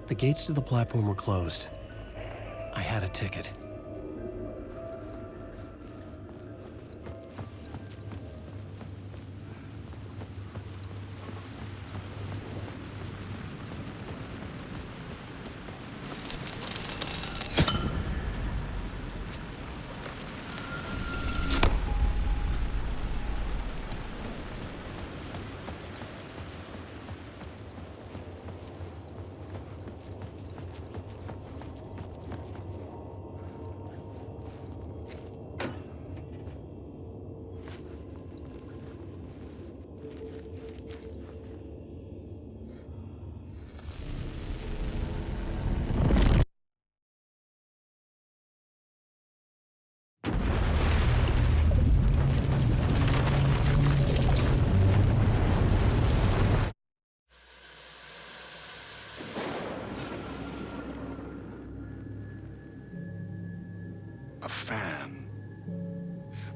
The gates to the platform were closed. I had a ticket. A fan.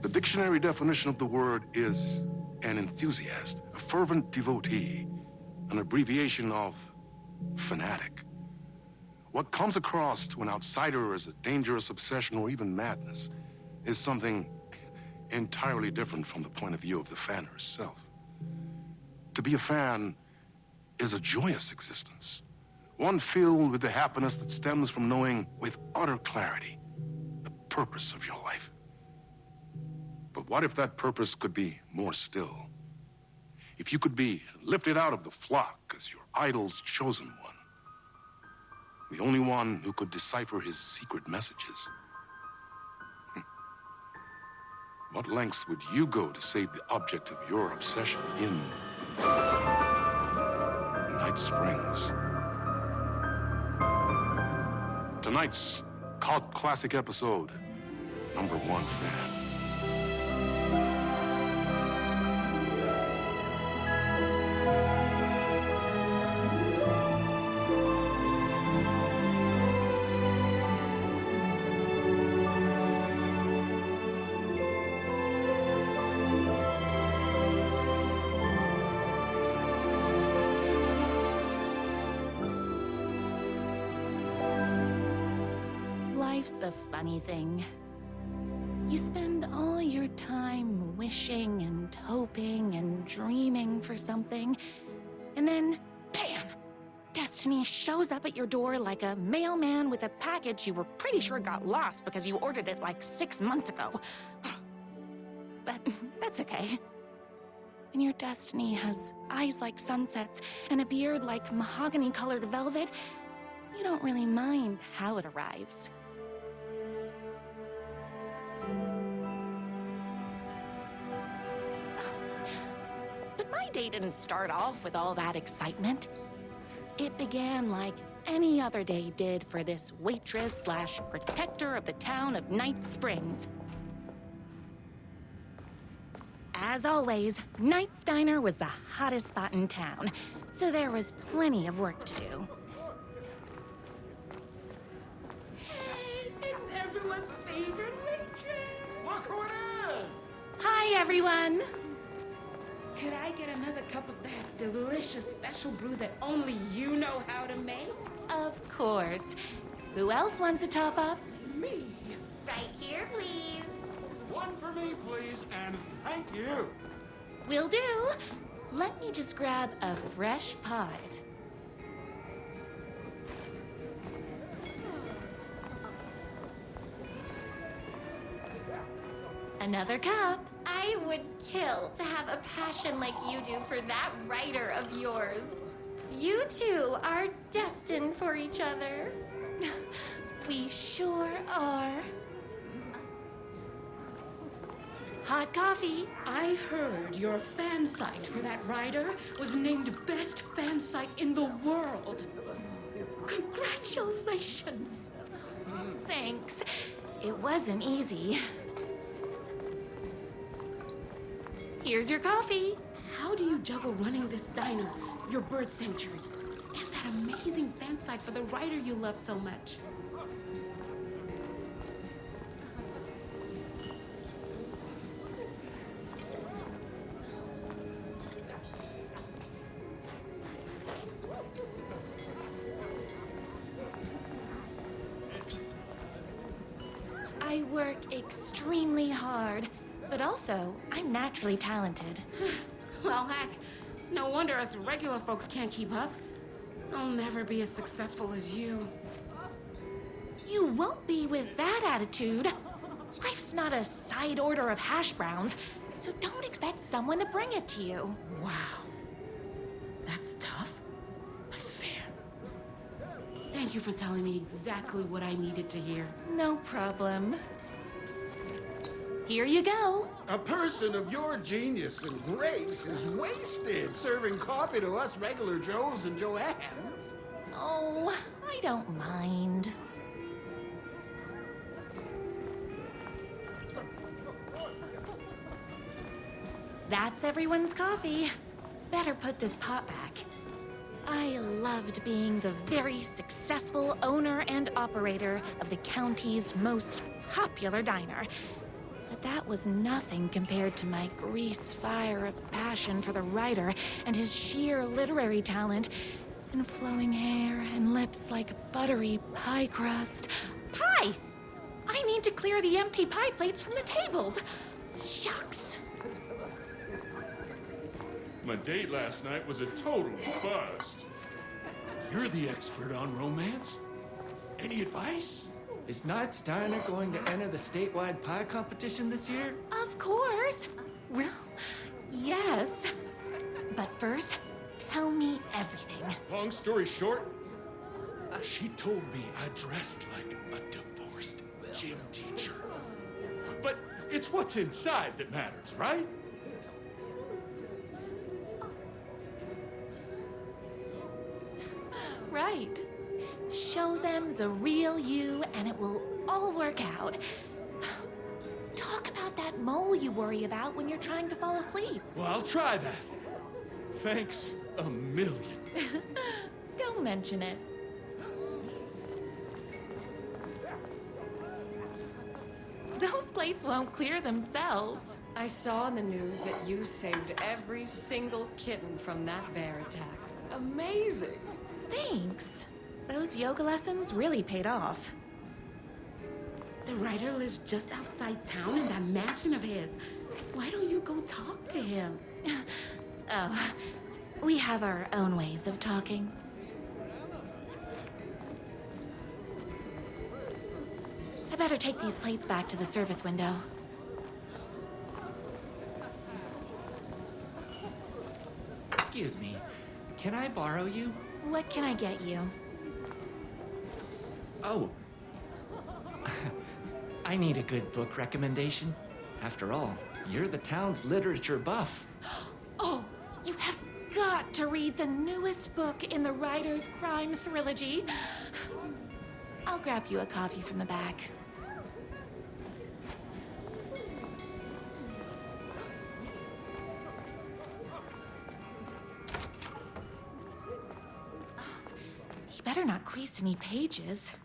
The dictionary definition of the word is an enthusiast, a fervent devotee, an abbreviation of fanatic. What comes across to an outsider as a dangerous obsession or even madness is something entirely different from the point of view of the fan herself. To be a fan is a joyous existence. One filled with the happiness that stems from knowing with utter clarity the purpose of your life. But what if that purpose could be more still? If you could be lifted out of the flock as your idol's chosen one, the only one who could decipher his secret messages. What lengths would you go to save the object of your obsession in Night Springs? Tonight's cult classic episode, number one fan. Life's a funny thing. You spend all your time wishing and hoping and dreaming for something, and then, bam! Destiny shows up at your door like a mailman with a package you were pretty sure got lost because you ordered it like 6 months ago. But that's okay. When your destiny has eyes like sunsets and a beard like mahogany-colored velvet, you don't really mind how it arrives. But my day didn't start off with all that excitement. It began like any other day did for this waitress/protector of the town of Night Springs. As always, Knight's Diner was the hottest spot in town, so there was plenty of work to do. Hey, it's everyone's favorite waitress! Look who it is! Hi, everyone! Could I get another cup of that delicious special brew that only you know how to make? Of course. Who else wants a top-up? Me. Right here, please. One for me, please, and thank you. Will do. Let me just grab a fresh pot. Another cup. I would kill to have a passion like you do for that writer of yours. You two are destined for each other. We sure are. Hot coffee. I heard your fan site for that writer was named best fan site in the world. Congratulations! Thanks. It wasn't easy. Here's your coffee. How do you juggle running this diner, your bird sanctuary, and that amazing fan site for the writer you love so much? I work extremely hard, but also I'm naturally talented. Well, heck, no wonder us regular folks can't keep up. I'll never be as successful as you. You won't be with that attitude. Life's not a side order of hash browns, so don't expect someone to bring it to you. Wow. That's tough, but fair. Thank you for telling me exactly what I needed to hear. No problem. Here you go. A person of your genius and grace is wasted serving coffee to us regular Joes and Joannes. Oh, I don't mind. That's everyone's coffee. Better put this pot back. I loved being the very successful owner and operator of the county's most popular diner. But that was nothing compared to my grease fire of passion for the writer and his sheer literary talent, and flowing hair and lips like buttery pie crust. Pie! I need to clear the empty pie plates from the tables. Shucks. My date last night was a total bust. You're the expert on romance. Any advice? Is Knight's Diner going to enter the statewide pie competition this year? Of course. Well, yes. But first, tell me everything. Long story short, she told me I dressed like a divorced gym teacher. But it's what's inside that matters, right? Right. Show them the real you and it will all work out. Talk about that mole you worry about when you're trying to fall asleep. Well, I'll try that. Thanks a million. Don't mention it. Those plates won't clear themselves. I saw in the news that you saved every single kitten from that bear attack. Amazing! Thanks. Those yoga lessons really paid off. The writer lives just outside town in that mansion of his. Why don't you go talk to him? Oh, we have our own ways of talking. I better take these plates back to the service window. Excuse me, can I borrow you? What can I get you? Oh. I need a good book recommendation. After all, you're the town's literature buff. Oh, you have got to read the newest book in the writer's crime trilogy. I'll grab you a copy from the back. You better not crease any pages.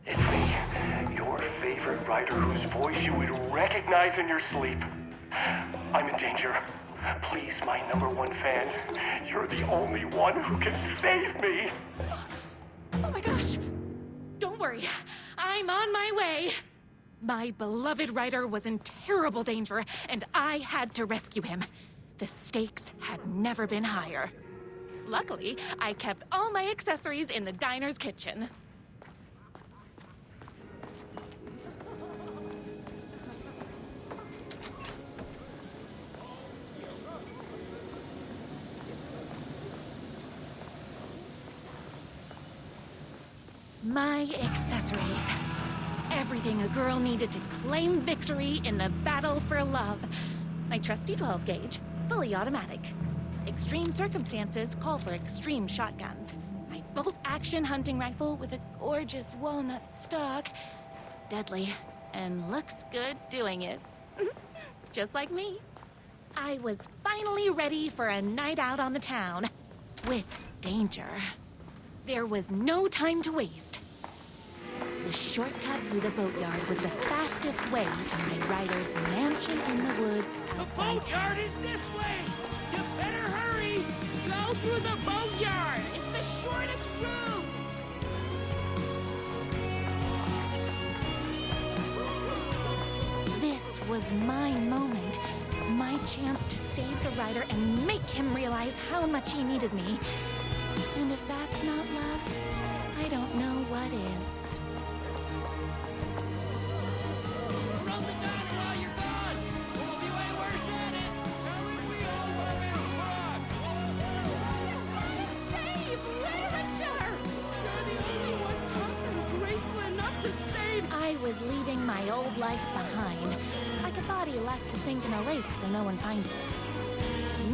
It's me, your favorite writer whose voice you would recognize in your sleep. I'm in danger. Please, my #1 fan, you're the only one who can save me. Oh my gosh! Don't worry, I'm on my way. My beloved writer was in terrible danger, and I had to rescue him. The stakes had never been higher. Luckily, I kept all my accessories in the diner's kitchen. My accessories. Everything a girl needed to claim victory in the battle for love. My trusty 12 gauge, fully automatic. Extreme circumstances call for extreme shotguns. My bolt-action hunting rifle with a gorgeous walnut stock. Deadly, and looks good doing it. Just like me. I was finally ready for a night out on the town. With danger. There was no time to waste. The shortcut through the boatyard was the fastest way to my writer's mansion in the woods outside. The boatyard is this way! You better hurry! Go through the boatyard! It's the shortest route! This was my moment. My chance to save the writer and make him realize how much he needed me. And if that's not love, I don't know what is. Run the diner while you're gone! We'll be way worse at it! Save literature! You're the only one tough and graceful enough to save... I was leaving my old life behind, like a body left to sink in a lake so no one finds it.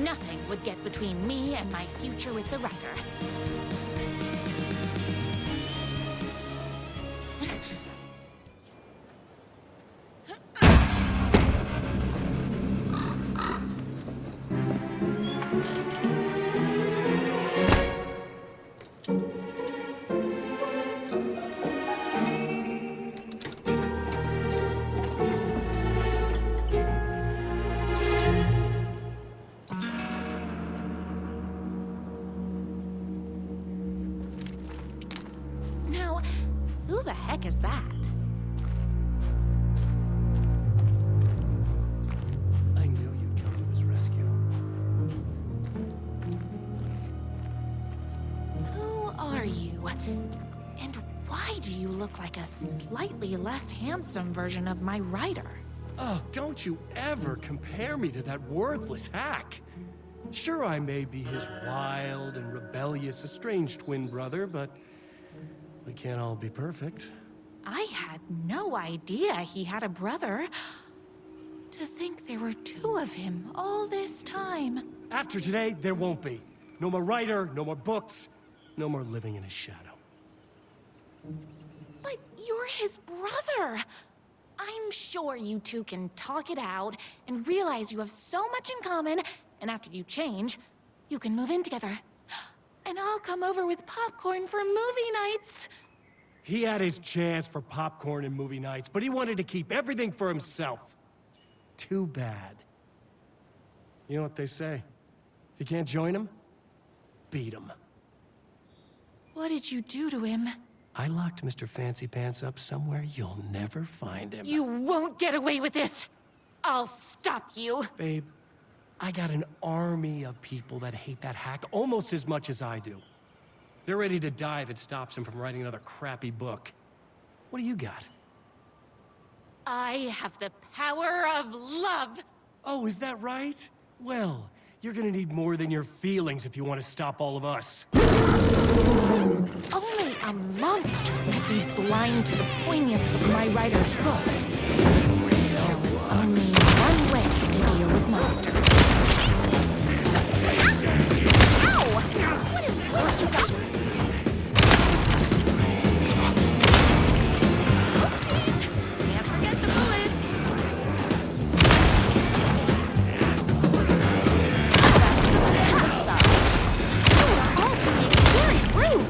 nothing would get between me and my future with the writer. Now, who the heck is that? I knew you'd come to his rescue. Who are you? And why do you look like a slightly less handsome version of my writer? Oh, don't you ever compare me to that worthless hack. Sure, I may be his wild and rebellious estranged twin brother, but we can't all be perfect. I had no idea he had a brother. To think there were two of him all this time. After today, there won't be. No more writer, no more books, no more living in his shadow. But you're his brother. I'm sure you two can talk it out and realize you have so much in common, and after you change, you can move in together. And I'll come over with popcorn for movie nights. He had his chance for popcorn and movie nights, but he wanted to keep everything for himself. Too bad. You know what they say? If you can't join him, beat him. What did you do to him? I locked Mr. Fancy Pants up somewhere you'll never find him. You won't get away with this. I'll stop you. Babe, I got an army of people that hate that hack almost as much as I do. They're ready to die if it stops him from writing another crappy book. What do you got? I have the power of love. Oh, is that right? Well, you're gonna need more than your feelings if you want to stop all of us. Only a monster could be blind to the poignance of my writer's books. There was only one way to deal with monsters. Ow! What is wrong with that? Oopsies! Can't forget the bullets. That's hot sauce. You are all being very rude.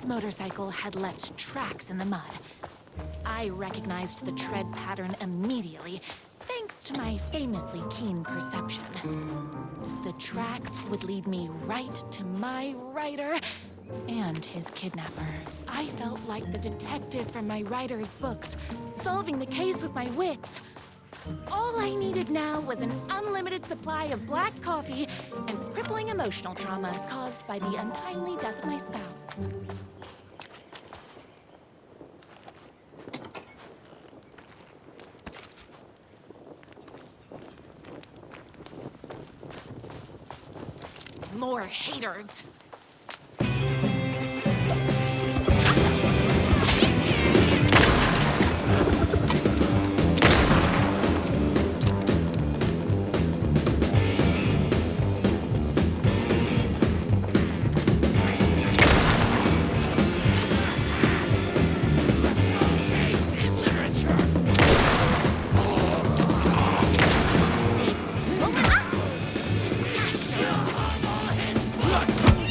Motorcycle had left tracks in the mud. I recognized the tread pattern immediately, thanks to my famously keen perception. The tracks would lead me right to my writer and his kidnapper. I felt like the detective from my writer's books, solving the case with my wits. All I needed now was an unlimited supply of black coffee and crippling emotional trauma caused by the untimely death of my spouse. More haters. It's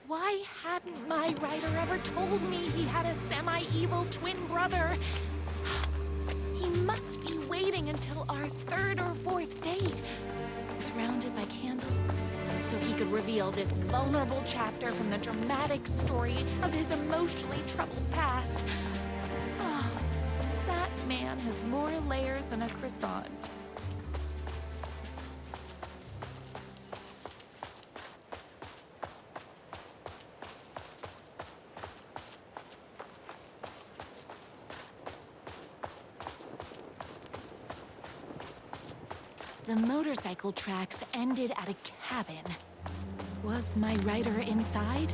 Why hadn't my writer ever told me he had a semi-evil twin brother? He must be waiting until our third or fourth date, surrounded by candles, so he could reveal this vulnerable chapter from the dramatic story of his emotionally troubled past. That man has more layers than a croissant. The motorcycle tracks ended at a cabin. Was my writer inside?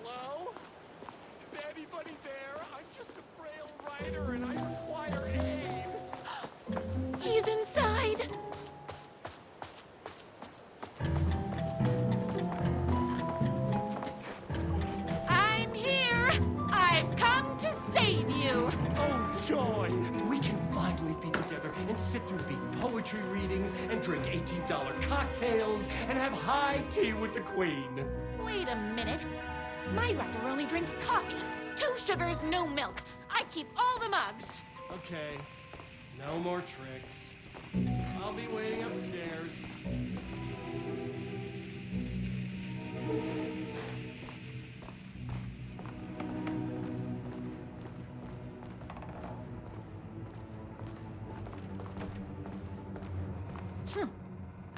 Hello? Is anybody there? I'm just a frail writer and I require aid. He's inside! I'm here! I've come to save you! Oh, joy! We can finally be together and sit through big poetry readings and drink $18 cocktails and have high tea with the Queen. Wait a minute. My writer only drinks coffee. 2 sugars, no milk. I keep all the mugs. Okay, no more tricks. I'll be waiting upstairs.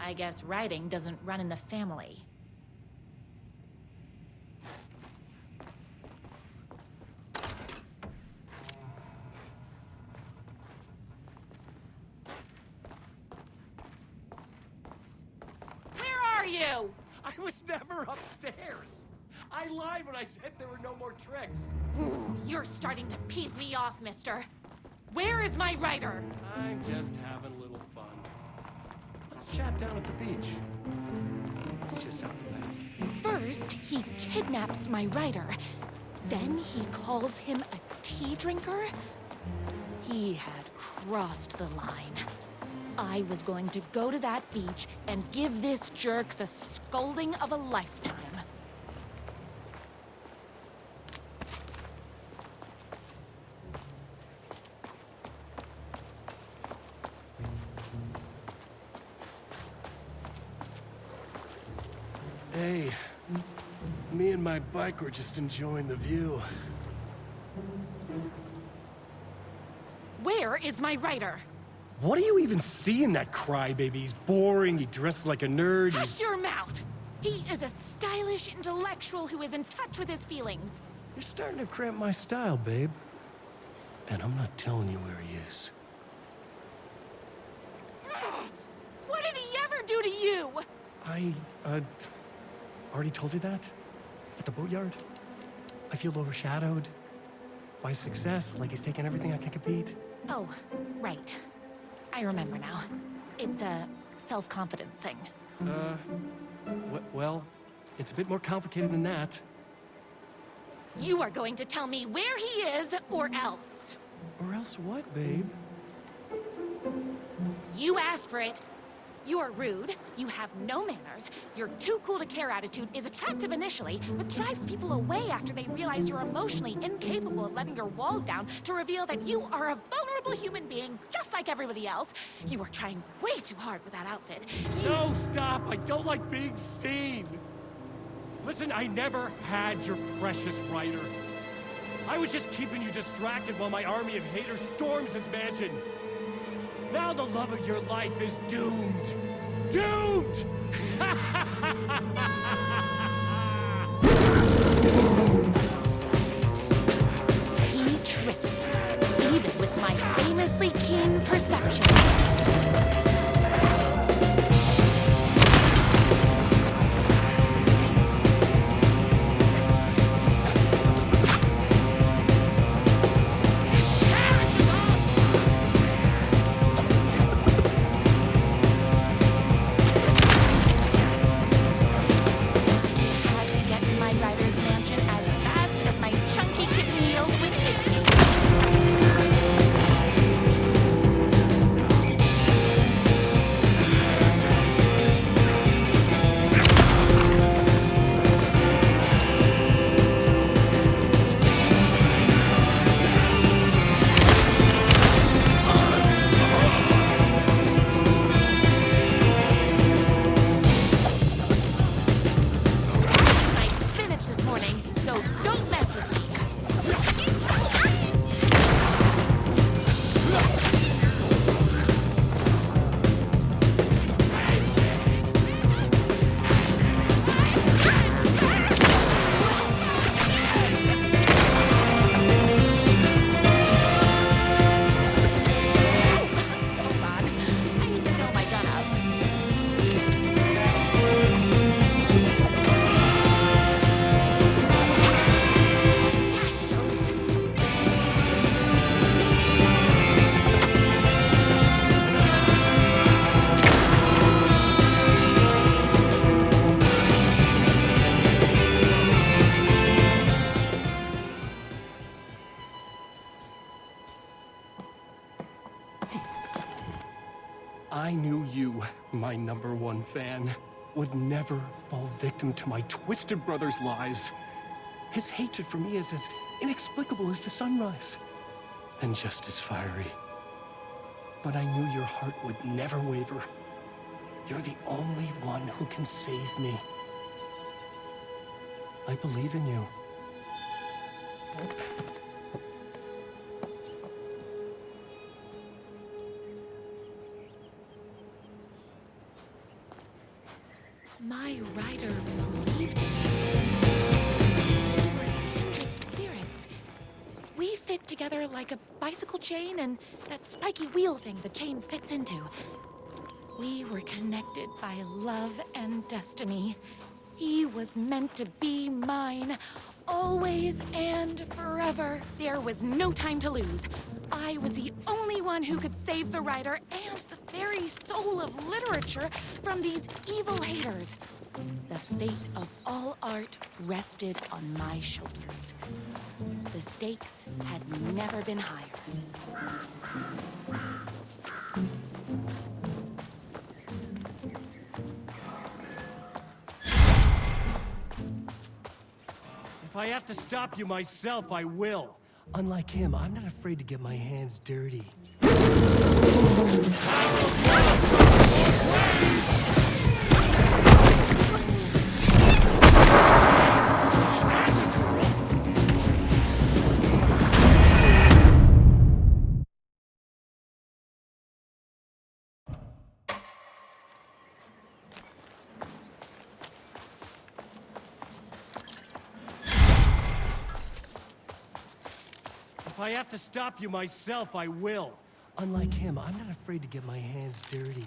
I guess writing doesn't run in the family. Where are you? I was never upstairs. I lied when I said there were no more tricks. You're starting to piss me off, mister. Where is my writer? I'm just having a little fun. Let's chat down at the beach. It's just after that. First, he kidnaps my writer. Then he calls him a tea drinker. He had crossed the line. I was going to go to that beach and give this jerk the scolding of a lifetime. Hey, me and my bike were just enjoying the view. Where is my writer? What do you even see in that crybaby? He's boring, he dresses like a nerd, Hush your mouth! He is a stylish intellectual who is in touch with his feelings. You're starting to cramp my style, babe. And I'm not telling you where he is. What did he ever do to you? I, already told you that? At the boatyard? I feel overshadowed by success, like he's taking everything I can compete. Oh, right. I remember now. It's a self-confidence thing. Well, it's a bit more complicated than that. You are going to tell me where he is, or else. Or else what, babe? You asked for it. You're rude, you have no manners, your too cool to care attitude is attractive initially, but drives people away after they realize you're emotionally incapable of letting your walls down to reveal that you are a vulnerable human being just like everybody else. You are trying way too hard with that outfit. No, stop! I don't like being seen! Listen, I never had your precious writer. I was just keeping you distracted while my army of haters storms his mansion. Now the love of your life is doomed! Doomed! He tricked me, even with my famously keen perception. knew you, my #1 fan, would never fall victim to my twisted brother's lies. His hatred for me is as inexplicable as the sunrise, and just as fiery. But I knew your heart would never waver. You're the only one who can save me. I believe in you. My rider believed in me. We were kindred spirits. We fit together like a bicycle chain and that spiky wheel thing the chain fits into. We were connected by love and destiny. He was meant to be mine, always and forever. There was no time to lose. I was the only one who could save the writer and the very soul of literature from these evil haters. The fate of all art rested on my shoulders. The stakes had never been higher. If I have to stop you myself, I will. Unlike him, I'm not afraid to get my hands dirty. If I have to stop you myself, I will. Unlike him, I'm not afraid to get my hands dirty.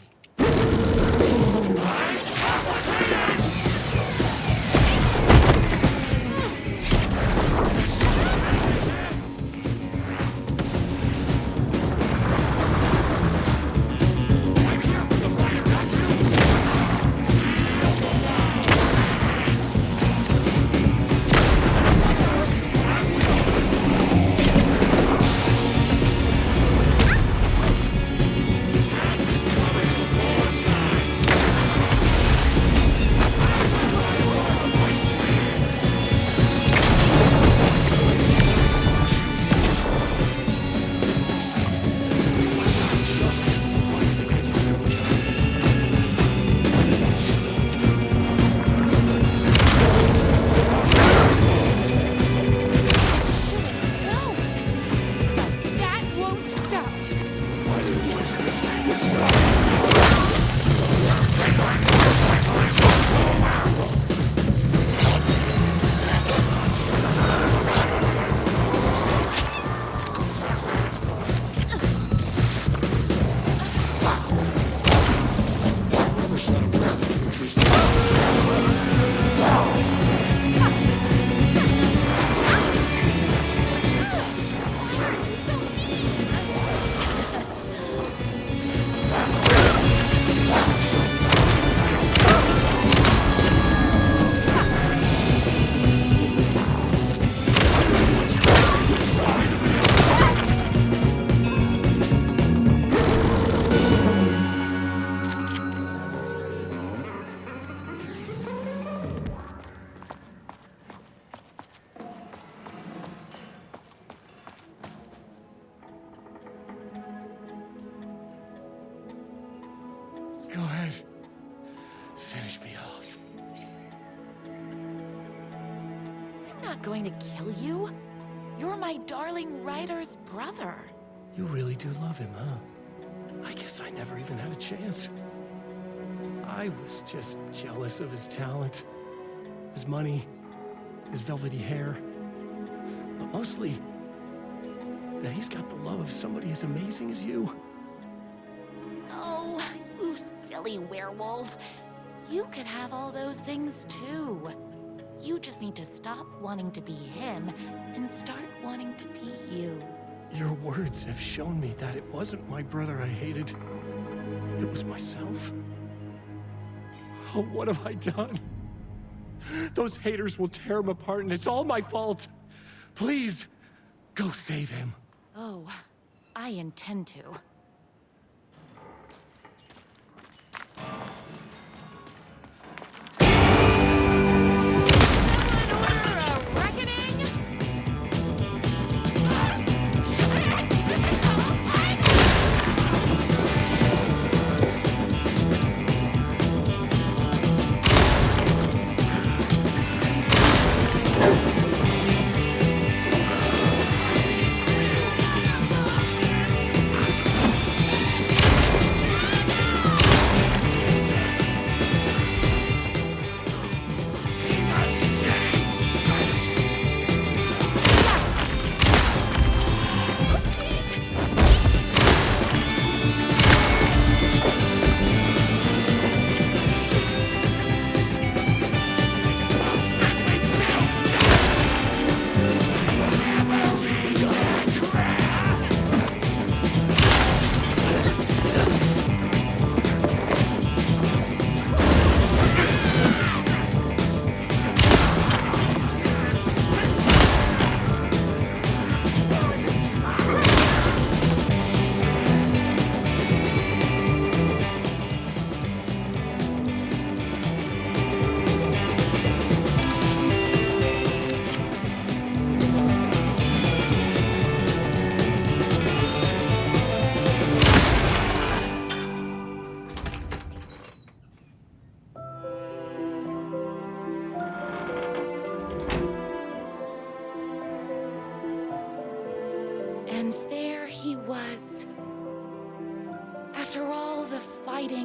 Go ahead. Finish me off. I'm not going to kill you. You're my darling writer's brother. You really do love him, huh? I guess I never even had a chance. I was just jealous of his talent, his money, his velvety hair. But mostly, that he's got the love of somebody as amazing as you. Oh, you silly werewolf. You could have all those things too. You just need to stop wanting to be him and start wanting to be you. Your words have shown me that it wasn't my brother I hated. It was myself. Oh, what have I done? Those haters will tear him apart, and it's all my fault. Please, go save him. Oh, I intend to.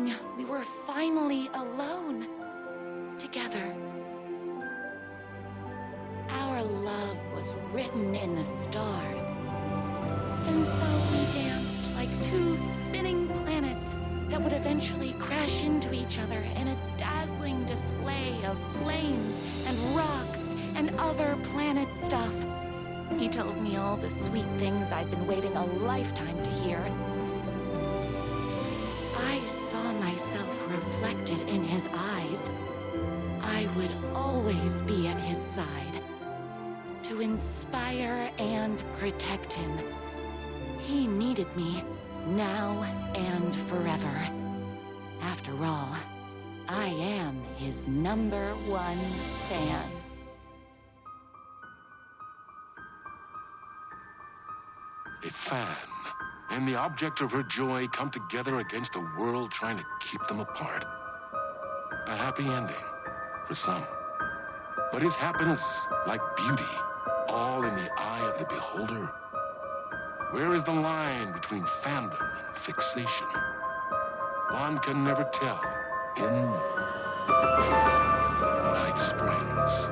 feeling we were finally alone, together. Our love was written in the stars. And so we danced like two spinning planets that would eventually crash into each other in a dazzling display of flames and rocks and other planet stuff. He told me all the sweet things I'd been waiting a lifetime to hear. I saw myself reflected in his eyes. I would always be at his side, to inspire and protect him. He needed me, now and forever. After all, I am his #1 fan. A fan and the object of her joy come together against a world trying to keep them apart. A happy ending for some. But is happiness, like beauty, all in the eye of the beholder? Where is the line between fandom and fixation? One can never tell in Night Springs.